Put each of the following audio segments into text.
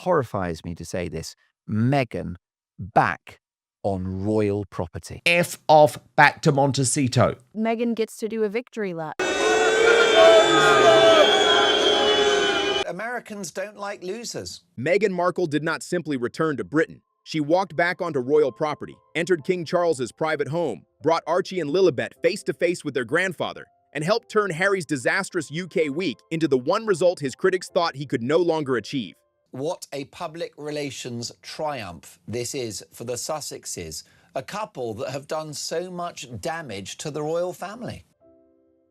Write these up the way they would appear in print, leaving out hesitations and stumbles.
horrifies me to say this, Meghan back on royal property. F off back to Montecito. Meghan gets to do a victory lap. Americans don't like losers. Meghan Markle did not simply return to Britain. She walked back onto royal property, entered King Charles's private home, brought Archie and Lilibet face-to-face with their grandfather, and helped turn Harry's disastrous UK week into the one result his critics thought he could no longer achieve. What a public relations triumph this is for the Sussexes, a couple that have done so much damage to the royal family.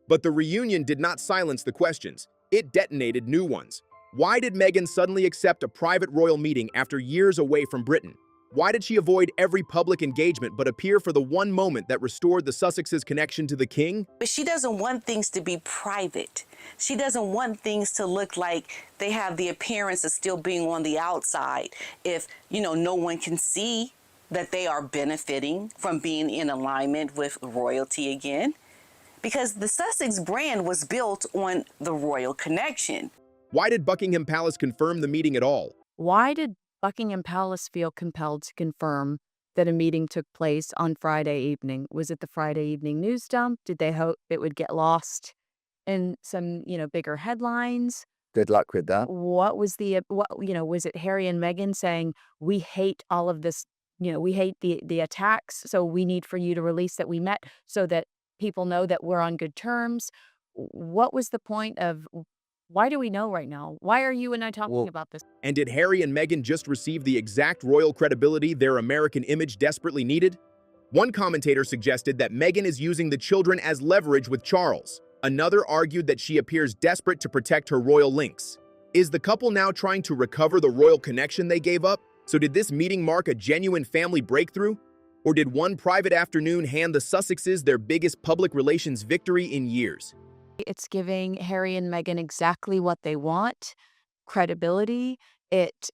But the reunion did not silence the questions. It detonated new ones. Why did Meghan suddenly accept a private royal meeting after years away from Britain? Why did she avoid every public engagement but appear for the one moment that restored the Sussexes' connection to the king? But she doesn't want things to be private. She doesn't want things to look like they have the appearance of still being on the outside if, no one can see that they are benefiting from being in alignment with royalty again. Because the Sussex brand was built on the royal connection. Why did Buckingham Palace confirm the meeting at all? Why did Buckingham Palace feel compelled to confirm that a meeting took place on Friday evening? Was it the Friday evening news dump? Did they hope it would get lost in some, bigger headlines? Good luck with that. What was was it Harry and Meghan saying, we hate all of this, we hate the attacks, so we need for you to release that we met so that people know that we're on good terms? What was the point of, why do we know right now? Why are you and I talking about this? And did Harry and Meghan just receive the exact royal credibility their American image desperately needed? One commentator suggested that Meghan is using the children as leverage with Charles. Another argued that she appears desperate to protect her royal links. Is the couple now trying to recover the royal connection they gave up? So did this meeting mark a genuine family breakthrough? Or did one private afternoon hand the Sussexes their biggest public relations victory in years? It's giving Harry and Meghan exactly what they want, credibility. It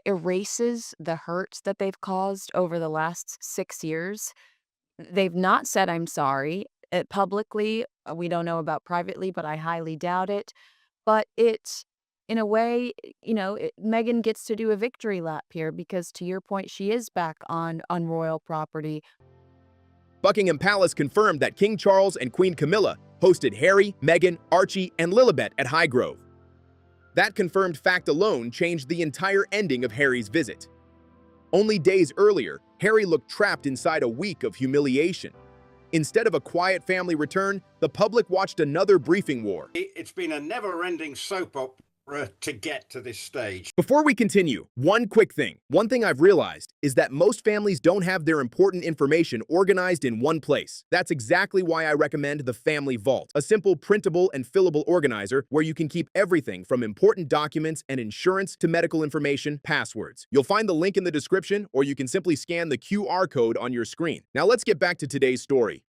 erases the hurts that they've caused over the last 6 years. They've not said, I'm sorry, publicly. We don't know about privately, but I highly doubt it. But it's, in a way, Meghan gets to do a victory lap here because, to your point, she is back on royal property. Buckingham Palace confirmed that King Charles and Queen Camilla hosted Harry, Meghan, Archie, and Lilibet at Highgrove. That confirmed fact alone changed the entire ending of Harry's visit. Only days earlier, Harry looked trapped inside a week of humiliation. Instead of a quiet family return, the public watched another briefing war. It's been a never-ending soap opera to get to this stage. Before we continue, one quick thing. One thing I've realized is that most families don't have their important information organized in one place. That's exactly why I recommend the Family Vault, a simple printable and fillable organizer where you can keep everything from important documents and insurance to medical information, passwords. You'll find the link in the description, or you can simply scan the QR code on your screen. Now let's get back to today's story.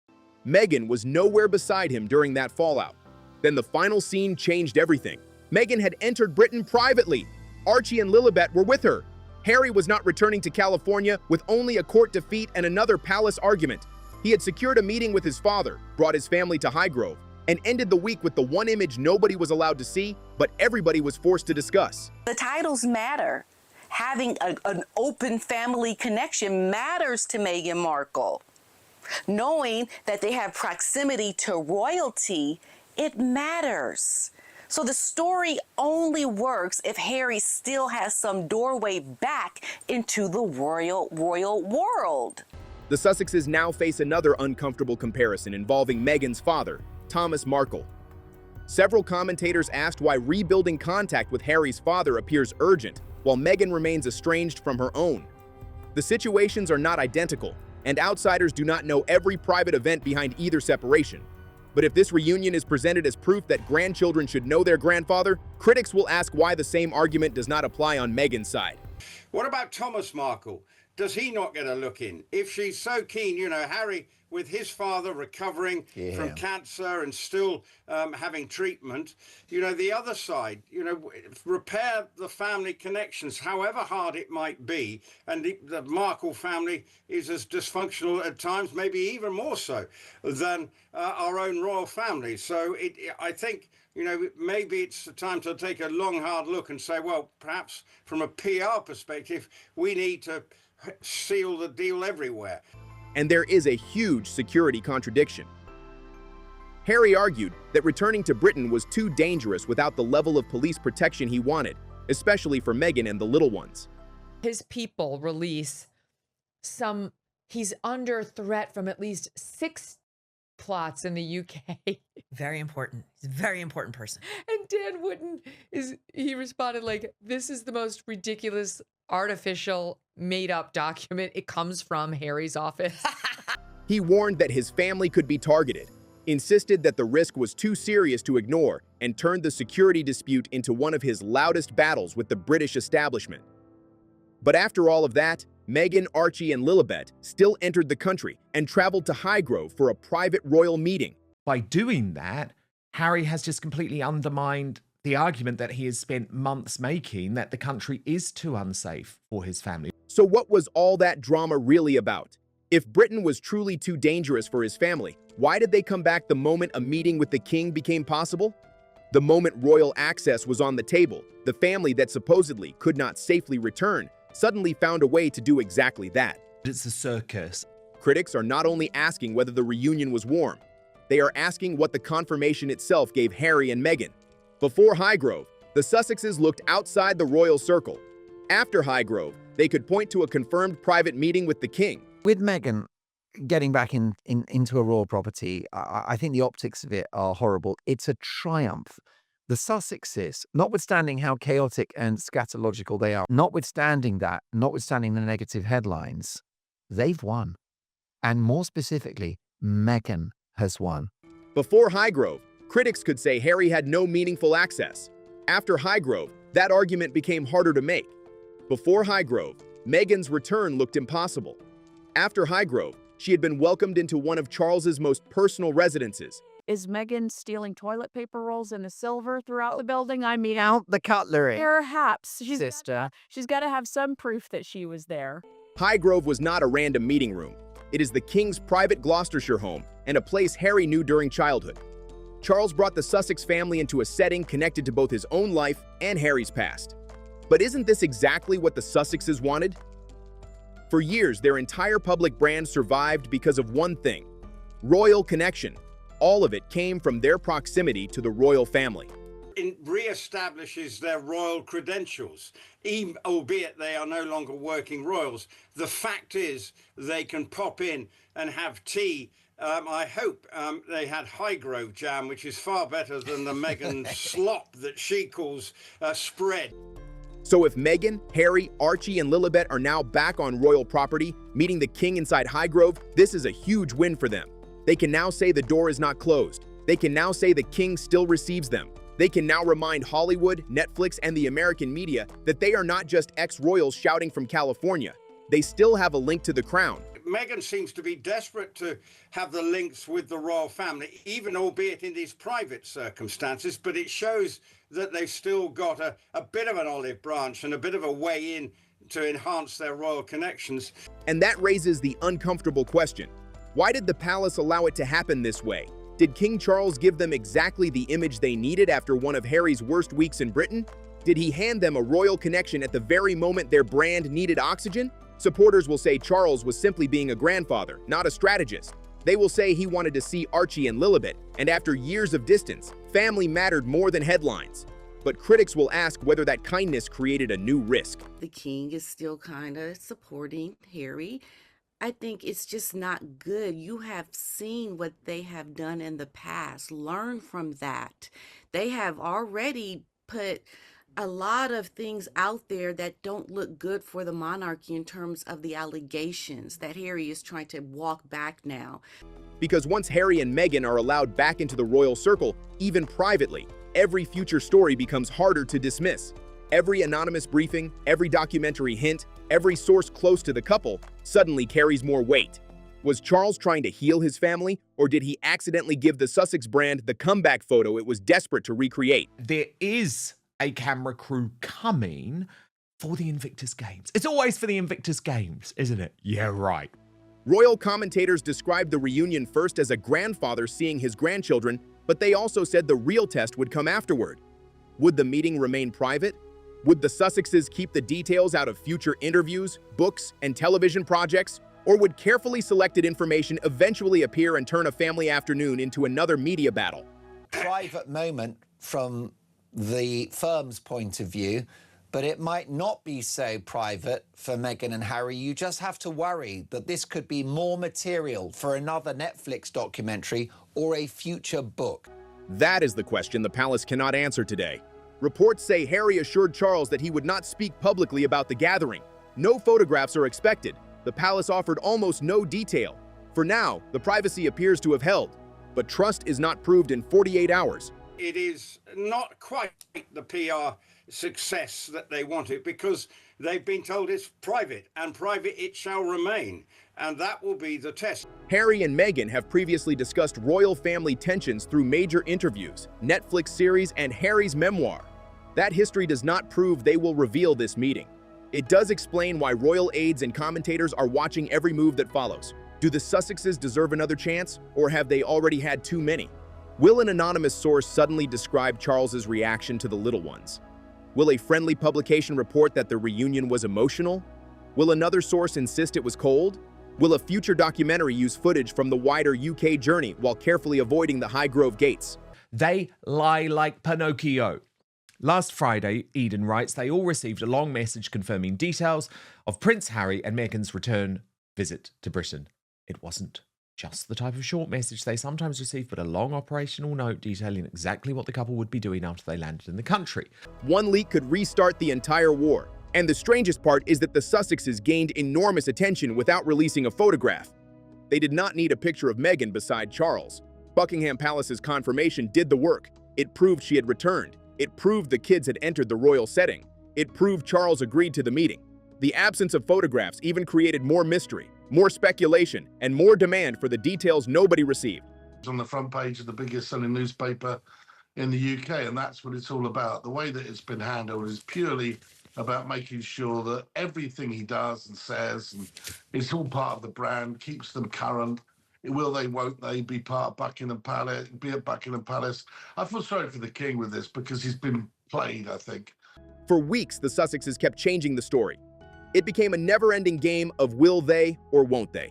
Meghan was nowhere beside him during that fallout. Then the final scene changed everything. Meghan had entered Britain privately. Archie and Lilibet were with her. Harry was not returning to California with only a court defeat and another palace argument. He had secured a meeting with his father, brought his family to Highgrove, and ended the week with the one image nobody was allowed to see, but everybody was forced to discuss. The titles matter. Having an open family connection matters to Meghan Markle. Knowing that they have proximity to royalty, it matters. So the story only works if Harry still has some doorway back into the royal world. The Sussexes now face another uncomfortable comparison involving Meghan's father, Thomas Markle. Several commentators asked why rebuilding contact with Harry's father appears urgent, while Meghan remains estranged from her own. The situations are not identical, and outsiders do not know every private event behind either separation. But if this reunion is presented as proof that grandchildren should know their grandfather, critics will ask why the same argument does not apply on Meghan's side. What about Thomas Markle? Does he not get a look in? If she's so keen, Harry with his father recovering from cancer and still having treatment, you know, the other side, you know, repair the family connections, however hard it might be. And the Markle family is as dysfunctional at times, maybe even more so than our own royal family. So I think, you know, maybe it's the time to take a long, hard look and say, well, perhaps from a PR perspective, we need to seal the deal everywhere. And there is a huge security contradiction. Harry argued that returning to Britain was too dangerous without the level of police protection he wanted, especially for Meghan and the little ones. His people release he's under threat from at least 6 plots in the UK. Very important. He's a very important person. And Dan Wootton he responded like, this is the most ridiculous, artificial, made-up document. It comes from Harry's office. He warned that his family could be targeted, insisted that the risk was too serious to ignore, and turned the security dispute into one of his loudest battles with the British establishment. But after all of that, Meghan, Archie, and Lilibet still entered the country and traveled to Highgrove for a private royal meeting. By doing that, Harry has just completely undermined the argument that he has spent months making, that the country is too unsafe for his family. So what was all that drama really about? If Britain was truly too dangerous for his family, why did they come back the moment a meeting with the king became possible? The moment royal access was on the table, the family that supposedly could not safely return suddenly found a way to do exactly that. It's a circus. Critics are not only asking whether the reunion was warm, they are asking what the confirmation itself gave Harry and Meghan. Before Highgrove, the Sussexes looked outside the royal circle. After Highgrove, they could point to a confirmed private meeting with the king. With Meghan getting back into a royal property, I think the optics of it are horrible. It's a triumph. The Sussexes, notwithstanding how chaotic and scatological they are, notwithstanding the negative headlines, they've won. And more specifically, Meghan has won. Before Highgrove, critics could say Harry had no meaningful access. After Highgrove, that argument became harder to make. Before Highgrove, Meghan's return looked impossible. After Highgrove, she had been welcomed into one of Charles's most personal residences. Is Meghan stealing toilet paper rolls in the silver throughout the building? I mean, Out the cutlery. perhaps. Sister. She's got to have some proof that she was there. Highgrove was not a random meeting room. It is the king's private Gloucestershire home and a place Harry knew during childhood. Charles brought the Sussex family into a setting connected to both his own life and Harry's past. But isn't this exactly what the Sussexes wanted? For years, their entire public brand survived because of one thing: royal connection. All of it came from their proximity to the royal family. It re-establishes their royal credentials, even, albeit they are no longer working royals. The fact is they can pop in and have tea. I hope they had Highgrove jam, which is far better than the Meghan slop that she calls spread. So if Meghan, Harry, Archie, and Lilibet are now back on royal property, meeting the king inside Highgrove, this is a huge win for them. They can now say the door is not closed. They can now say the king still receives them. They can now remind Hollywood, Netflix, and the American media that they are not just ex-royals shouting from California. They still have a link to the crown. Meghan seems to be desperate to have the links with the royal family, even albeit in these private circumstances, but it shows that they've still got a bit of an olive branch and a bit of a way in to enhance their royal connections. And that raises the uncomfortable question: why did the palace allow it to happen this way? Did King Charles give them exactly the image they needed after one of Harry's worst weeks in Britain? Did he hand them a royal connection at the very moment their brand needed oxygen? Supporters will say Charles was simply being a grandfather, not a strategist. They will say he wanted to see Archie and Lilibet, and after years of distance, family mattered more than headlines. But critics will ask whether that kindness created a new risk. The king is still kind of supporting Harry. I think it's just not good. You have seen what they have done in the past. Learn from that. They have already put a lot of things out there that don't look good for the monarchy in terms of the allegations that Harry is trying to walk back now. Because once Harry and Meghan are allowed back into the royal circle, even privately, every future story becomes harder to dismiss. Every anonymous briefing, every documentary hint, every source close to the couple suddenly carries more weight. Was Charles trying to heal his family, or did he accidentally give the Sussex brand the comeback photo it was desperate to recreate? There is a camera crew coming for the Invictus Games. It's always for the Invictus Games, isn't it? Yeah, right. Royal commentators described the reunion first as a grandfather seeing his grandchildren, but they also said the real test would come afterward. Would the meeting remain private? Would the Sussexes keep the details out of future interviews, books, and television projects? Or would carefully selected information eventually appear and turn a family afternoon into another media battle? Private moment from the firm's point of view, but it might not be so private for Meghan and Harry. You just have to worry that this could be more material for another Netflix documentary or a future book. That is the question the palace cannot answer today. Reports say Harry assured Charles that he would not speak publicly about the gathering. No photographs are expected. The palace offered almost no detail. For now, the privacy appears to have held, but trust is not proved in 48 hours. It is not quite the PR success that they wanted because they've been told it's private, and private it shall remain, and that will be the test. Harry and Meghan have previously discussed royal family tensions through major interviews, Netflix series, and Harry's memoir. That history does not prove they will reveal this meeting. It does explain why royal aides and commentators are watching every move that follows. Do the Sussexes deserve another chance, or have they already had too many? Will an anonymous source suddenly describe Charles's reaction to the little ones? Will a friendly publication report that the reunion was emotional? Will another source insist it was cold? Will a future documentary use footage from the wider UK journey while carefully avoiding the Highgrove gates? They lie like Pinocchio. Last Friday, Eden writes, they all received a long message confirming details of Prince Harry and Meghan's return visit to Britain. It wasn't just the type of short message they sometimes receive, but a long operational note detailing exactly what the couple would be doing after they landed in the country. One leak could restart the entire war. And the strangest part is that the Sussexes gained enormous attention without releasing a photograph. They did not need a picture of Meghan beside Charles. Buckingham Palace's confirmation did the work. It proved she had returned. It proved the kids had entered the royal setting. It proved Charles agreed to the meeting. The absence of photographs even created more mystery, more speculation, and more demand for the details nobody received. It's on the front page of the biggest selling newspaper in the UK, and that's what it's all about. The way that it's been handled is purely about making sure that everything he does and says, and it's all part of the brand, keeps them current. Will they, won't they be part of Buckingham Palace, be at Buckingham Palace? I feel sorry for the king with this because he's been played, I think. For weeks, the Sussexes kept changing the story. It became a never-ending game of will they or won't they.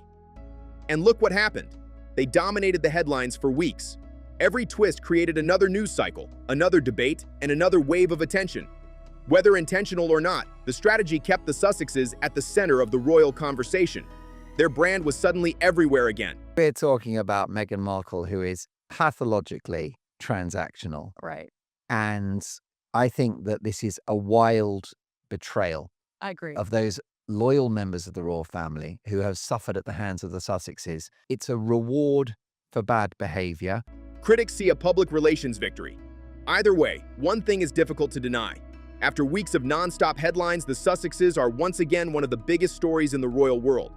And look what happened. They dominated the headlines for weeks. Every twist created another news cycle, another debate, and another wave of attention. Whether intentional or not, the strategy kept the Sussexes at the center of the royal conversation. Their brand was suddenly everywhere again. We're talking about Meghan Markle, who is pathologically transactional. Right. And I think that this is a wild betrayal I agree. of those loyal members of the royal family who have suffered at the hands of the Sussexes. It's a reward for bad behavior. Critics see a public relations victory. Either way, one thing is difficult to deny. After weeks of non-stop headlines, the Sussexes are once again one of the biggest stories in the royal world.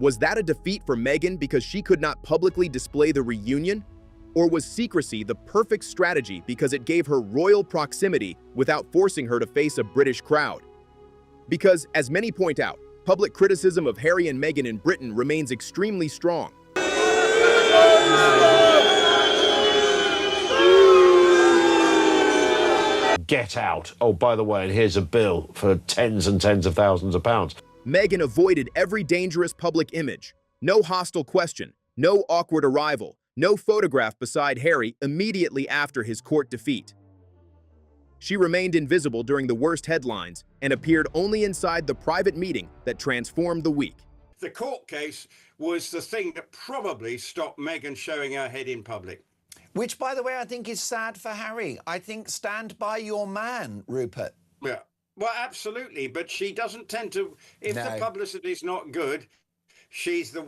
Was that a defeat for Meghan because she could not publicly display the reunion? Or was secrecy the perfect strategy because it gave her royal proximity without forcing her to face a British crowd? Because, as many point out, public criticism of Harry and Meghan in Britain remains extremely strong. Get out. Oh, by the way, here's a bill for tens and tens of thousands of pounds. Meghan avoided every dangerous public image. No hostile question, no awkward arrival, no photograph beside Harry immediately after his court defeat. She remained invisible during the worst headlines and appeared only inside the private meeting that transformed the week. The court case was the thing that probably stopped Meghan showing her head in public. Which, by the way, I think is sad for Harry. I think stand by your man, Rupert. Yeah, well, absolutely. But she doesn't tend to, if the publicity's not good, she's the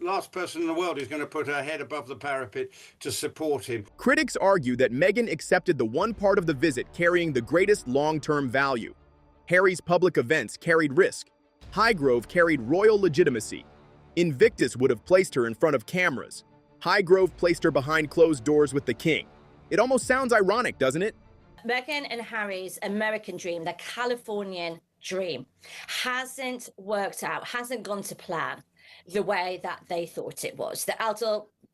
last person in the world who's going to put her head above the parapet to support him. Critics argue that Meghan accepted the one part of the visit carrying the greatest long-term value. Harry's public events carried risk. Highgrove carried royal legitimacy. Invictus would have placed her in front of cameras. Highgrove placed her behind closed doors with the king. It almost sounds ironic, doesn't it? Meghan and Harry's American dream, their Californian dream, hasn't worked out, hasn't gone to plan the way that they thought it was. The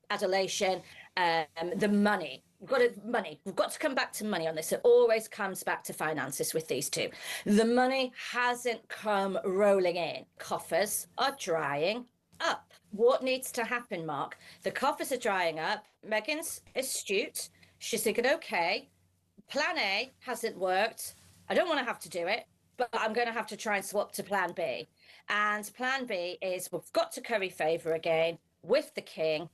adulation, the money. We've got to come back to money on this. It always comes back to finances with these two. The money hasn't come rolling in. Coffers are drying up. What needs to happen, Mark? The coffers are drying up. Meghan's astute. She's thinking, okay, plan A hasn't worked. I don't want to have to do it, but I'm going to have to try and swap to plan B. And plan B is we've got to curry favor again with the king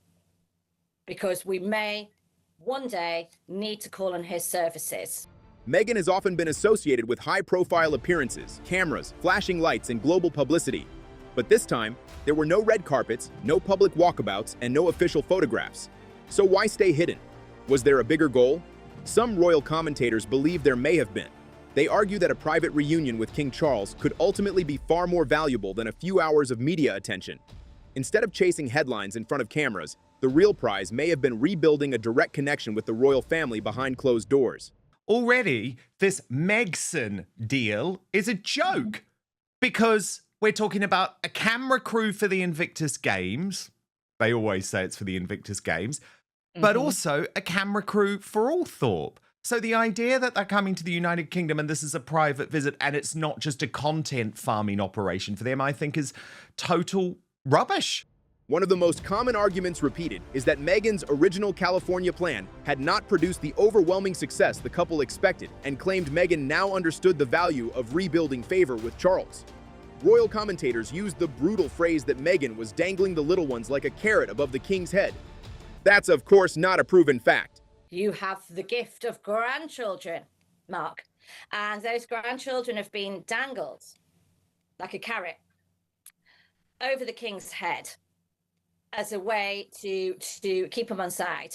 because we may one day need to call on his services. Meghan has often been associated with high-profile appearances, cameras, flashing lights, and global publicity. But this time, there were no red carpets, no public walkabouts, and no official photographs. So why stay hidden? Was there a bigger goal? Some royal commentators believe there may have been. They argue that a private reunion with King Charles could ultimately be far more valuable than a few hours of media attention. Instead of chasing headlines in front of cameras, the real prize may have been rebuilding a direct connection with the royal family behind closed doors. Already, this Megson deal is a joke because we're talking about a camera crew for the Invictus Games. They always say it's for the Invictus Games, but also a camera crew for Althorpe. So the idea that they're coming to the United Kingdom and this is a private visit and it's not just a content farming operation for them, I think is total rubbish. One of the most common arguments repeated is that Meghan's original California plan had not produced the overwhelming success the couple expected and claimed Meghan now understood the value of rebuilding favor with Charles. Royal commentators used the brutal phrase that Meghan was dangling the little ones like a carrot above the king's head. That's, of course, not a proven fact. You have the gift of grandchildren, Mark, and those grandchildren have been dangled like a carrot over the king's head as a way to keep him on side.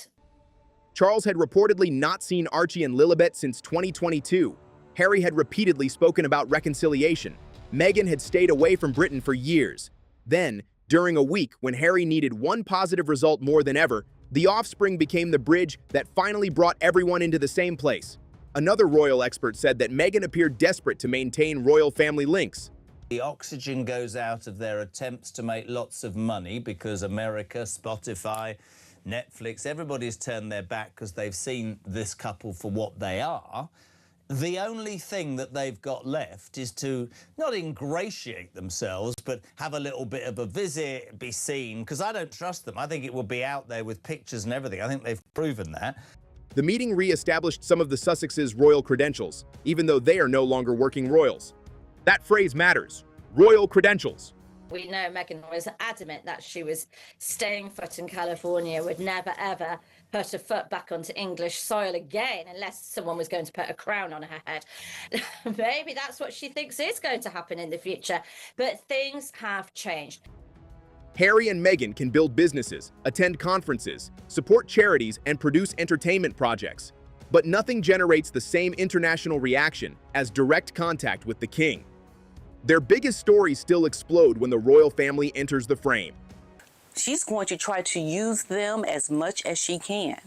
Charles had reportedly not seen Archie and Lilibet since 2022. Harry had repeatedly spoken about reconciliation. Meghan had stayed away from Britain for years. Then, during a week when Harry needed one positive result more than ever, the offspring became the bridge that finally brought everyone into the same place. Another royal expert said that Meghan appeared desperate to maintain royal family links. The oxygen goes out of their attempts to make lots of money because America, Spotify, Netflix, everybody's turned their back because they've seen this couple for what they are. The only thing that they've got left is to not ingratiate themselves, but have a little bit of a visit, be seen, because I don't trust them. I think it will be out there with pictures and everything. I think they've proven that. The meeting re-established some of the Sussexes' royal credentials, even though they are no longer working royals. That phrase matters. Royal credentials. We know Meghan was adamant that she was staying put in California, would never, ever put a foot back onto English soil again unless someone was going to put a crown on her head. Maybe that's what she thinks is going to happen in the future. But things have changed. Harry and Meghan can build businesses, attend conferences, support charities, and produce entertainment projects. But nothing generates the same international reaction as direct contact with the king. Their biggest stories still explode when the royal family enters the frame. She's going to try to use them as much as she can.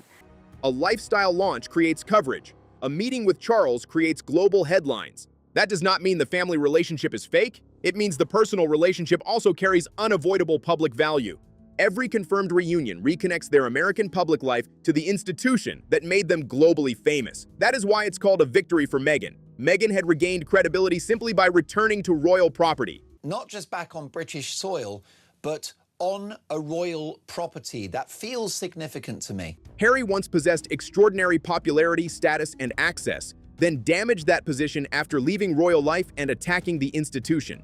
A lifestyle launch creates coverage. A meeting with Charles creates global headlines. That does not mean the family relationship is fake. It means the personal relationship also carries unavoidable public value. Every confirmed reunion reconnects their American public life to the institution that made them globally famous. That is why it's called a victory for Meghan. Meghan had regained credibility simply by returning to royal property. Not just back on British soil, but on a royal property. That feels significant to me. Harry once possessed extraordinary popularity, status, and access, then damaged that position after leaving royal life and attacking the institution.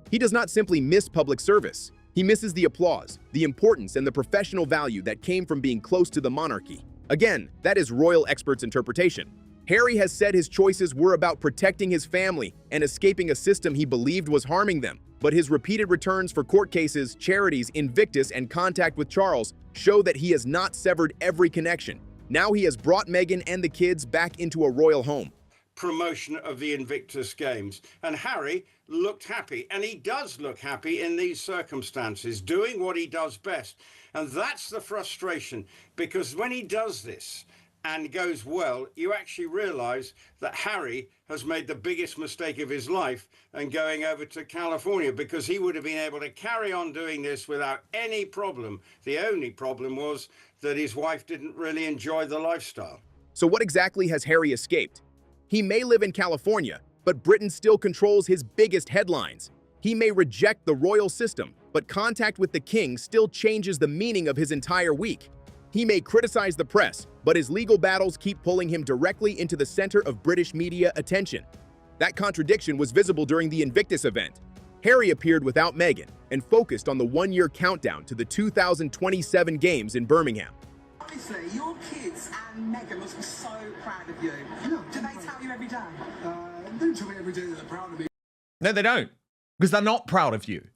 He does not simply miss public service. He misses the applause, the importance, and the professional value that came from being close to the monarchy. Again, that is royal experts' interpretation. Harry has said his choices were about protecting his family and escaping a system he believed was harming them. But his repeated returns for court cases, charities, Invictus, and contact with Charles show that he has not severed every connection. Now he has brought Meghan and the kids back into a royal home. promotion of the Invictus Games. And Harry looked happy, and he does look happy in these circumstances, doing what he does best. And that's the frustration, because when he does this and goes well, you actually realize that Harry has made the biggest mistake of his life and going over to California, because he would have been able to carry on doing this without any problem. The only problem was that his wife didn't really enjoy the lifestyle. So what exactly has Harry escaped? He may live in California, but Britain still controls his biggest headlines. He may reject the royal system, but contact with the king still changes the meaning of his entire week. He may criticize the press, but his legal battles keep pulling him directly into the center of British media attention. That contradiction was visible during the Invictus event. Harry appeared without Meghan and focused on the one-year countdown to the 2027 Games in Birmingham. Honestly, your kids and Meghan must be so proud of you. Do they tell you every day? They don't tell me every day that they're proud of me. No, they don't, because they're not proud of you.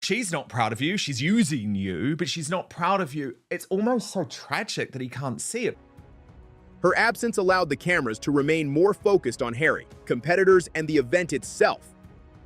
She's not proud of you. She's using you, but she's not proud of you. It's almost so tragic that he can't see it. Her absence allowed the cameras to remain more focused on Harry, competitors, and the event itself.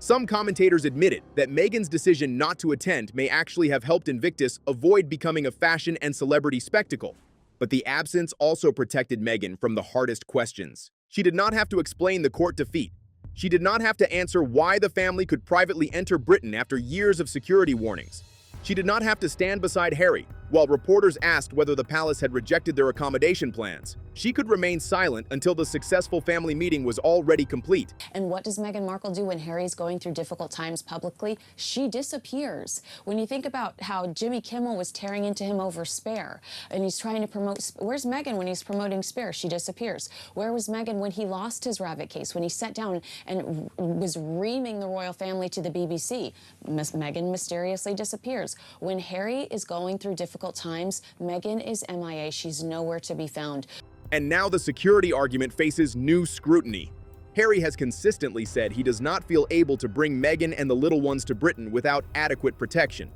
Some commentators admitted that Meghan's decision not to attend may actually have helped Invictus avoid becoming a fashion and celebrity spectacle. But the absence also protected Meghan from the hardest questions. She did not have to explain the court defeat. She did not have to answer why the family could privately enter Britain after years of security warnings. She did not have to stand beside Harry while reporters asked whether the palace had rejected their accommodation plans. She could remain silent until the successful family meeting was already complete. And what does Meghan Markle do when Harry's going through difficult times publicly? She disappears. When you think about how Jimmy Kimmel was tearing into him over Spare, and he's trying to promote, where's Meghan when he's promoting Spare? She disappears. Where was Meghan when he lost his rabbit case, when he sat down and was reaming the royal family to the BBC? Meghan mysteriously disappears. When Harry is going through difficult times, Meghan is MIA. She's nowhere to be found. And now the security argument faces new scrutiny. Harry has consistently said he does not feel able to bring Meghan and the little ones to Britain without adequate protection.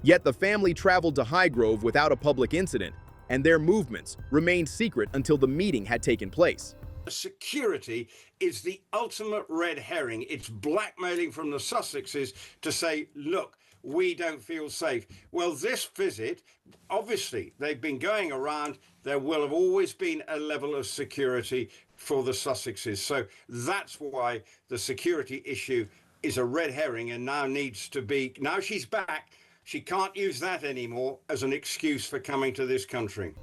Yet the family traveled to Highgrove without a public incident, and their movements remained secret until the meeting had taken place. Security is the ultimate red herring. It's blackmailing from the Sussexes to say, look, we don't feel safe. Well, this visit, obviously, they've been going around. There will have always been a level of security for the Sussexes. So that's why the security issue is a red herring and now needs to be, now she's back, she can't use that anymore as an excuse for coming to this country.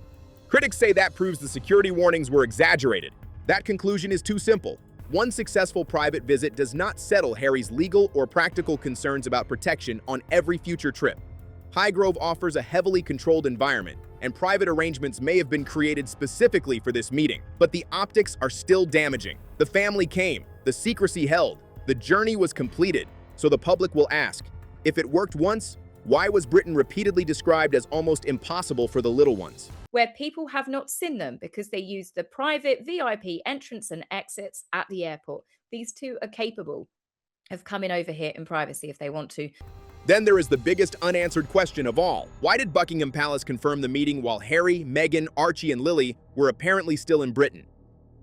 Critics say that proves the security warnings were exaggerated. That conclusion is too simple. One successful private visit does not settle Harry's legal or practical concerns about protection on every future trip. Highgrove offers a heavily controlled environment, and private arrangements may have been created specifically for this meeting. But the optics are still damaging. The family came, the secrecy held, the journey was completed. So the public will ask, if it worked once, why was Britain repeatedly described as almost impossible for the little ones? Where people have not seen them because they use the private VIP entrance and exits at the airport. These two are capable of coming over here in privacy if they want to. Then there is the biggest unanswered question of all. Why did Buckingham Palace confirm the meeting while Harry, Meghan, Archie, and Lily were apparently still in Britain?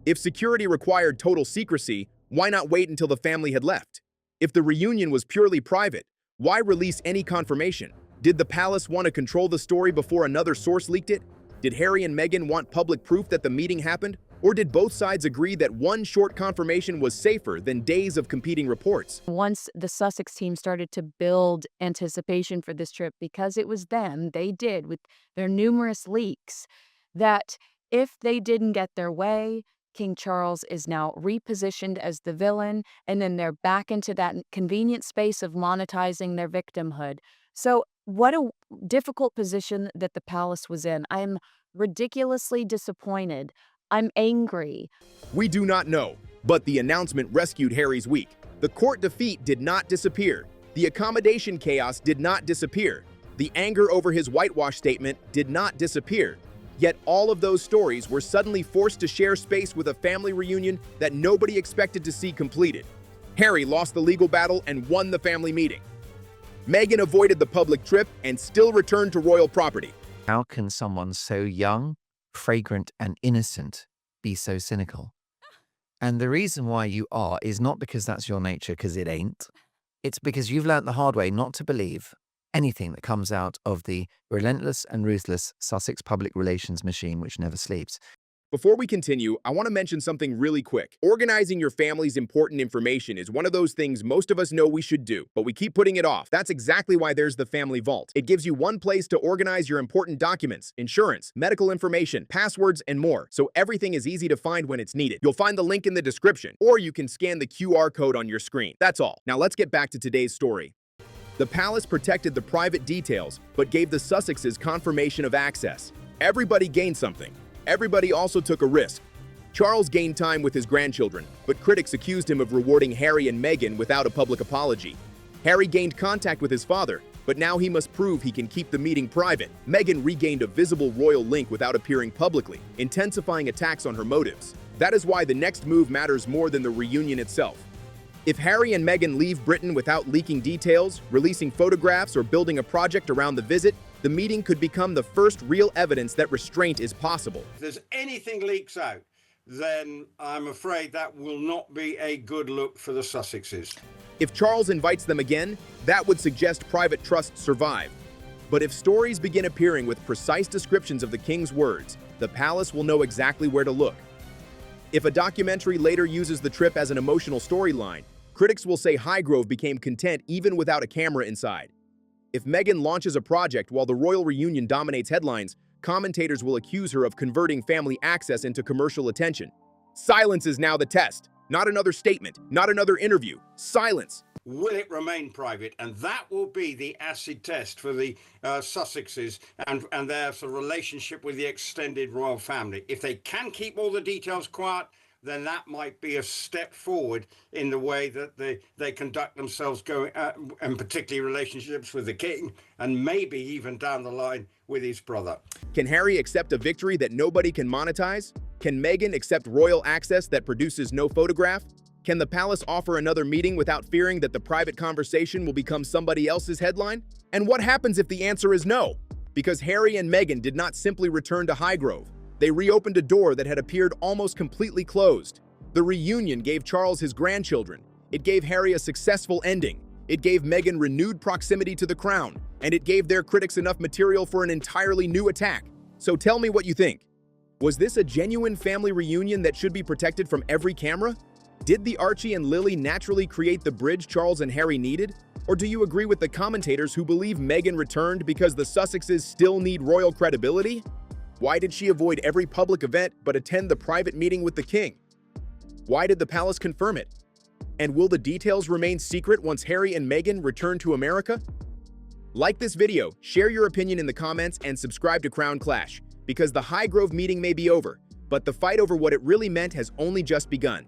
If security required total secrecy, why not wait until the family had left? If the reunion was purely private, why release any confirmation? Did the palace want to control the story before another source leaked it? Did Harry and Meghan want public proof that the meeting happened? Or did both sides agree that one short confirmation was safer than days of competing reports? Once the Sussex team started to build anticipation for this trip, because it was them, they did with their numerous leaks, that if they didn't get their way, King Charles is now repositioned as the villain, and then they're back into that convenient space of monetizing their victimhood. So what a difficult position that the palace was in. I'm ridiculously disappointed. I'm angry. We do not know, but the announcement rescued Harry's week. The court defeat did not disappear. The accommodation chaos did not disappear. The anger over his whitewash statement did not disappear. Yet all of those stories were suddenly forced to share space with a family reunion that nobody expected to see completed. Harry lost the legal battle and won the family meeting. Meghan avoided the public trip and still returned to royal property. How can someone so young, fragrant, and innocent be so cynical? And the reason why you are is not because that's your nature, because it ain't. It's because you've learnt the hard way not to believe anything that comes out of the relentless and ruthless Sussex public relations machine which never sleeps. Before we continue, I want to mention something really quick. Organizing your family's important information is one of those things most of us know we should do, but we keep putting it off. That's exactly why there's the Family Vault. It gives you one place to organize your important documents, insurance, medical information, passwords, and more, so everything is easy to find when it's needed. You'll find the link in the description, or you can scan the QR code on your screen. That's all. Now let's get back to today's story. The palace protected the private details, but gave the Sussexes confirmation of access. Everybody gained something. Everybody also took a risk. Charles gained time with his grandchildren, but critics accused him of rewarding Harry and Meghan without a public apology. Harry gained contact with his father, but now he must prove he can keep the meeting private. Meghan regained a visible royal link without appearing publicly, intensifying attacks on her motives. That is why the next move matters more than the reunion itself. If Harry and Meghan leave Britain without leaking details, releasing photographs, or building a project around the visit, the meeting could become the first real evidence that restraint is possible. If there's anything leaks out, then I'm afraid that will not be a good look for the Sussexes. If Charles invites them again, that would suggest private trusts survive. But if stories begin appearing with precise descriptions of the king's words, the palace will know exactly where to look. If a documentary later uses the trip as an emotional storyline, critics will say Highgrove became content even without a camera inside. If Meghan launches a project while the royal reunion dominates headlines, commentators will accuse her of converting family access into commercial attention. Silence is now the test. Not another statement, not another interview. Silence. Will it remain private? And that will be the acid test for the Sussexes and their sort of relationship with the extended royal family. If they can keep all the details quiet, then that might be a step forward in the way that they conduct themselves, going and particularly relationships with the king, and maybe even down the line with his brother. Can Harry accept a victory that nobody can monetize? Can Meghan accept royal access that produces no photograph? Can the palace offer another meeting without fearing that the private conversation will become somebody else's headline? And what happens if the answer is no? Because Harry and Meghan did not simply return to Highgrove. They reopened a door that had appeared almost completely closed. The reunion gave Charles his grandchildren. It gave Harry a successful ending. It gave Meghan renewed proximity to the crown. And it gave their critics enough material for an entirely new attack. So tell me what you think. Was this a genuine family reunion that should be protected from every camera? Did the Archie and Lily naturally create the bridge Charles and Harry needed? Or do you agree with the commentators who believe Meghan returned because the Sussexes still need royal credibility? Why did she avoid every public event but attend the private meeting with the king? Why did the palace confirm it? And will the details remain secret once Harry and Meghan return to America? Like this video, share your opinion in the comments, and subscribe to Crown Clash, because the Highgrove meeting may be over, but the fight over what it really meant has only just begun.